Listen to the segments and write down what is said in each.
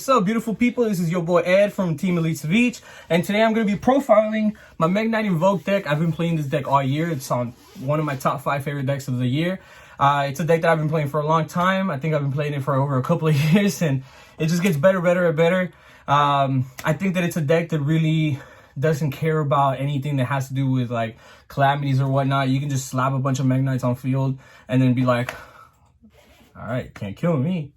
What's up, beautiful people? This is your boy Ed from Team Elite Savij, and today I'm going to be profiling my Mekk-Knight Invoked deck. I've been playing this deck all year. It's on one of my top 5 favorite decks of the year. It's a deck that I've been playing for a long time. I think I've been playing it for over a couple of years, and it just gets better and better. I think that it's a deck that really doesn't care about anything that has to do with like calamities or whatnot. You can just slap a bunch of Mekk-Knights on field and then be like, all right, can't kill me.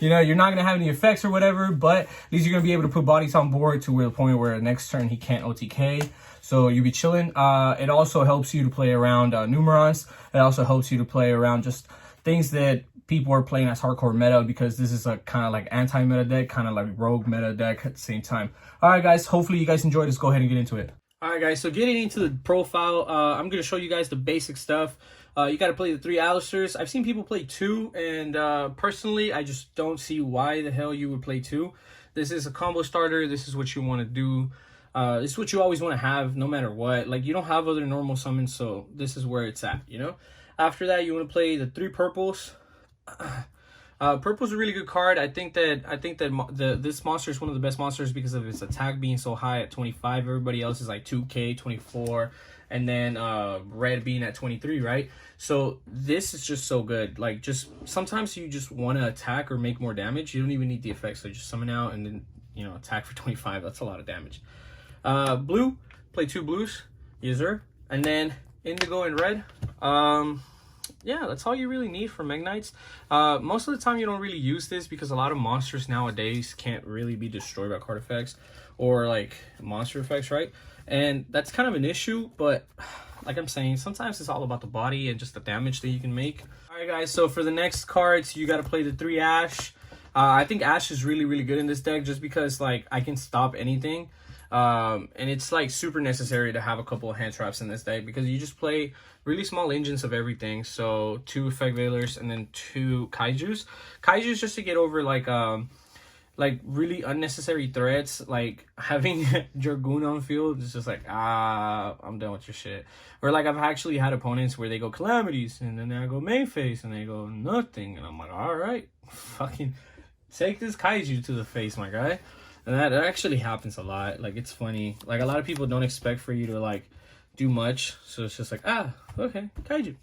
You know, you're not going to have any effects or whatever, but at least you're going to be able to put bodies on board to the point where next turn he can't OTK. So you'll be chilling. It also helps you to play around numerons. It also helps you to play around just things that people are playing as hardcore meta, because this is a kind of like anti-meta deck, kind of like rogue meta deck at the same time. All right, guys, hopefully you guys enjoyed. Let's go ahead and get into it. All right, guys, so getting into the profile, I'm going to show you guys the basic stuff. You got to play the 3 Alistairs. I've seen people play 2, and personally, I just don't see why the hell you would play 2. This is a combo starter. This is what you want to do. This is what you always want to have no matter what. Like, you don't have other normal summons, so this is where it's at, you know? After that, you want to play the 3 purples. Purple's a really good card. I think that this monster is one of the best monsters because of its attack being so high at 25. Everybody else is like 2k, 24, and then red being at 23, right? So this is just so good. Like, just sometimes you just want to attack or make more damage. You don't even need the effects, so just summon out and then, you know, attack for 25. That's a lot of damage. Blue, play 2 blues, yes sir, and then indigo and red. Yeah, that's all you really need for Mekk-Knights. Most of the time you don't really use this because a lot of monsters nowadays can't really be destroyed by card effects or like monster effects, right? And that's kind of an issue, but like I'm saying, sometimes it's all about the body and just the damage that you can make. All right, guys, so for the next cards, you got to play the 3 Ash. I think Ash is really good in this deck just because like I can stop anything. And it's like super necessary to have a couple of hand traps in this deck because you just play really small engines of everything. So 2 effect veilers and then 2 kaijus. Kaijus just to get over like really unnecessary threats, like having Dragoon on field is just like, I'm done with your shit. Or like I've actually had opponents where they go calamities and then I go main face and they go nothing, and I'm like, all right, fucking take this kaiju to the face, my guy. And that actually happens a lot. Like, it's funny. Like, a lot of people don't expect for you to like do much, so it's just like, okay, kaiju.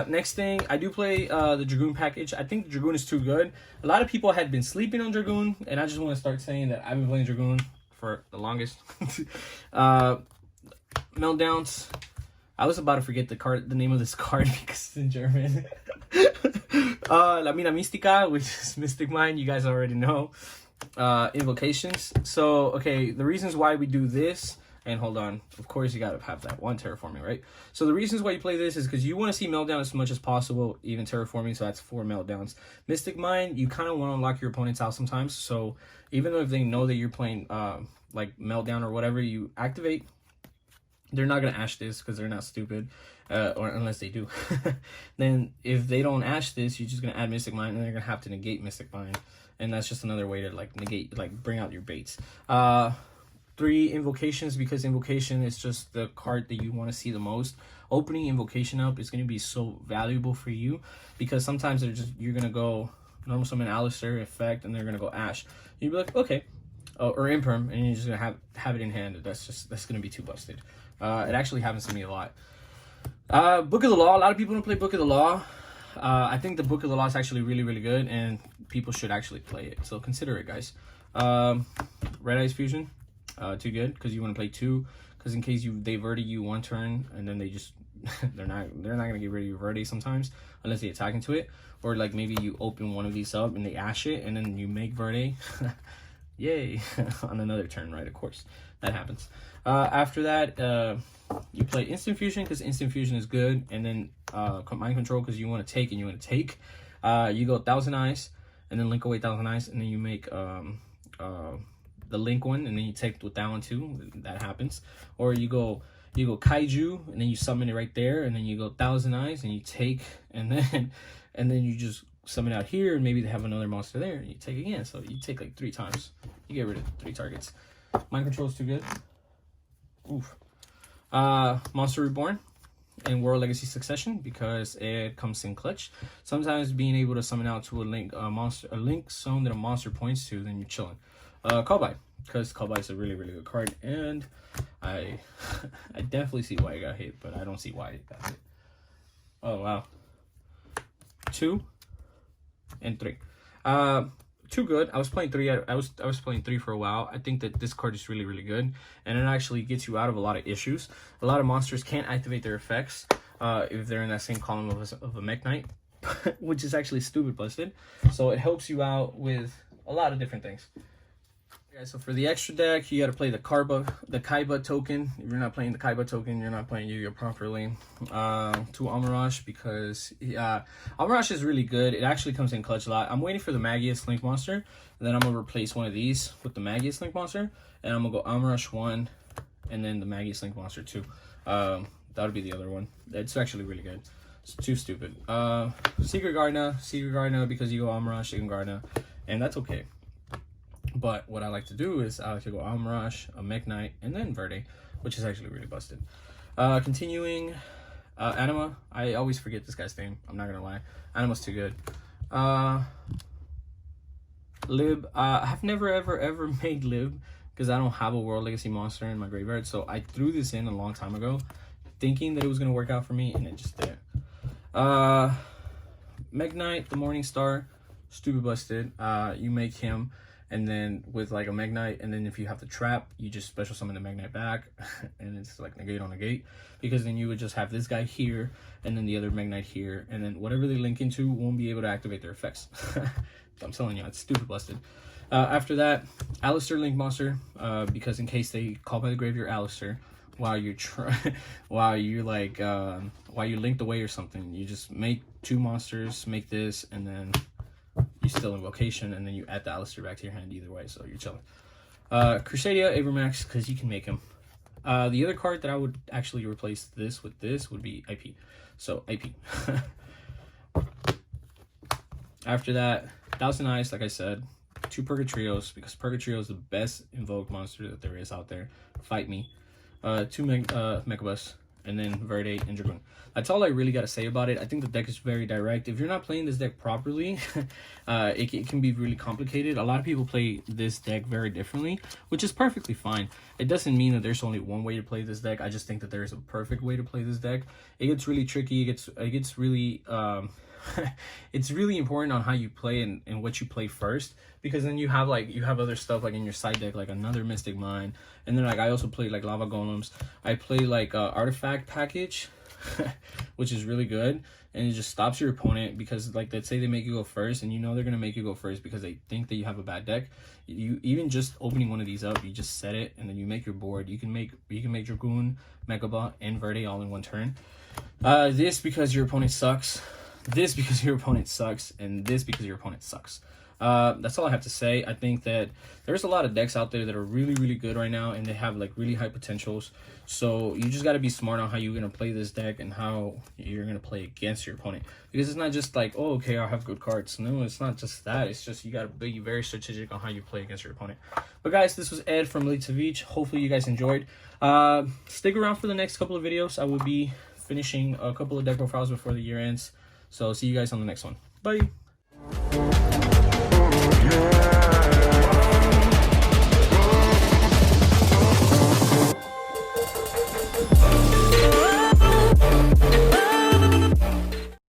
Next thing, I do play the Dragoon package. I think the Dragoon is too good. A lot of people had been sleeping on Dragoon, and I just want to start saying that I've been playing Dragoon for the longest. Meltdowns. I was about to forget the name of this card because it's in German. La Mina Mística, which is Mystic Mind. You guys already know. Invocations. So okay, the reasons why we do this, and hold on, of course you gotta have that 1 terraforming, right? So the reasons why you play this is because you want to see meltdown as much as possible, even terraforming, so that's 4 meltdowns. Mystic Mind, you kind of want to unlock your opponents out sometimes, so even though if they know that you're playing like meltdown or whatever, you activate, they're not gonna ash this because they're not stupid, or unless they do. Then if they don't ash this, you're just gonna add Mystic Mind and they're gonna have to negate Mystic Mind. And that's just another way to like negate, like bring out your baits. 3 invocations, because invocation is just the card that you want to see the most. Opening invocation up is going to be so valuable for you because sometimes you're going to go normal summon Alistair effect and they're going to go Ash. You'll be like, okay, or Imperm, and you're just going to have it in hand. That's going to be too busted. It actually happens to me a lot. Book of the Law. A lot of people don't play Book of the Law. I think the Book of the Law is actually really good, and people should actually play it. So consider it, guys. Red Eyes Fusion, too good because you want to play 2. Because in case they Verde you 1 turn, and then they just they're not gonna get rid of your Verde sometimes unless they attack into it, or like maybe you open one of these up and they ash it, and then you make Verde. Yay! On another turn, right? Of course, that happens. After that, you play Instant Fusion because Instant Fusion is good, and then Mind Control because you want to take and you want to take. You go Thousand Eyes, and then link away Thousand Eyes, and then you make the link one, and then you take with that one too. That happens. Or you go Kaiju, and then you summon it right there, and then you go Thousand Eyes, and you take, and then you just summon out here, and maybe they have another monster there, and you take again. So you take like 3 times. You get rid of 3 targets. Mind Control is too good. Oof. Monster Reborn. in World Legacy Succession because it comes in clutch. Sometimes being able to summon out to a link zone that a monster points to, then you're chilling. Callby, because Callby is a really good card, and I definitely see why it got hit, but I don't see why it got hit. Oh wow, 2 and 3. 2 good. I was playing 3. I was playing 3 for a while. I think that this card is really good, and it actually gets you out of a lot of issues. A lot of monsters can't activate their effects if they're in that same column of a Mekk-Knight, which is actually stupid busted. So it helps you out with a lot of different things. Okay, so for the extra deck, you got to play the Kaiba token. If you're not playing the Kaiba token, you're not playing YuGiOh properly. 2 Amarash, because Amarash is really good. It actually comes in clutch a lot. I'm waiting for the Magius Link monster, and then I'm gonna replace one of these with the Magius Link monster, and I'm gonna go Amarash 1, and then the Magius Link monster 2. That would be the other one. It's actually really good. It's too stupid. Secret Gardener, because you go Amarash, you can Gardener, and that's okay. But what I like to do is I like to go Amarash, a Mekk-Knight, and then Verde, which is actually really busted. Continuing, Anima. I always forget this guy's name. I'm not gonna lie. Anima's too good. Lib. I've never ever made Lib because I don't have a World Legacy monster in my graveyard. So I threw this in a long time ago, thinking that it was gonna work out for me, and it just didn't. Mekk-Knight, the Morning Star, stupid busted. You make him, and then with like a Mekk-Knight, and then if you have the trap, you just special summon the Mekk-Knight back, and it's like negate on negate, because then you would just have this guy here, and then the other Mekk-Knight here, and then whatever they link into won't be able to activate their effects. I'm telling you, it's stupid busted. After that, Alistair Link monster, because in case they call by the grave your Alistair while you link away or something, you just make 2 monsters, make this, and then you still invocation, and then you add the Alistair back to your hand either way, so you're chilling. Crusadia, Abramax, because you can make him. The other card that I would actually replace this with would be IP. So IP. After that, Thousand Eyes, like I said, 2 Purgatrios, because Purgatrio is the best invoked monster that there is out there. Fight me. 2 Mekabus, and then Verde and Dragoon. That's all I really got to say about it. I think the deck is very direct. If you're not playing this deck properly, it can be really complicated. A lot of people play this deck very differently, which is perfectly fine. It doesn't mean that there's only one way to play this deck. I just think that there is a perfect way to play this deck. It gets really tricky. It gets really it's really important on how you play and what you play first, because then you have other stuff like in your side deck, like another Mystic Mine, and then like I also play like Lava Golems. I play like Artifact Package, which is really good, and it just stops your opponent, because like let's say they make you go first, and you know they're gonna make you go first because they think that you have a bad deck. You even just opening one of these up, you just set it, and then you make your board. You can make Dragoon, Megabot, and Verde all in one turn. This because your opponent sucks. This because your opponent sucks, and this because your opponent sucks. That's all I have to say. I think that there's a lot of decks out there that are really good right now, and they have like really high potentials. So you just got to be smart on how you're going to play this deck and how you're going to play against your opponent, because it's not just like, oh, okay, I have good cards. No, it's not just that. It's just you got to be very strategic on how you play against your opponent. But guys, this was Ed from Savij. Hopefully you guys enjoyed. Stick around for the next couple of videos. I will be finishing a couple of deck profiles before the year ends. So see you guys on the next one. Bye.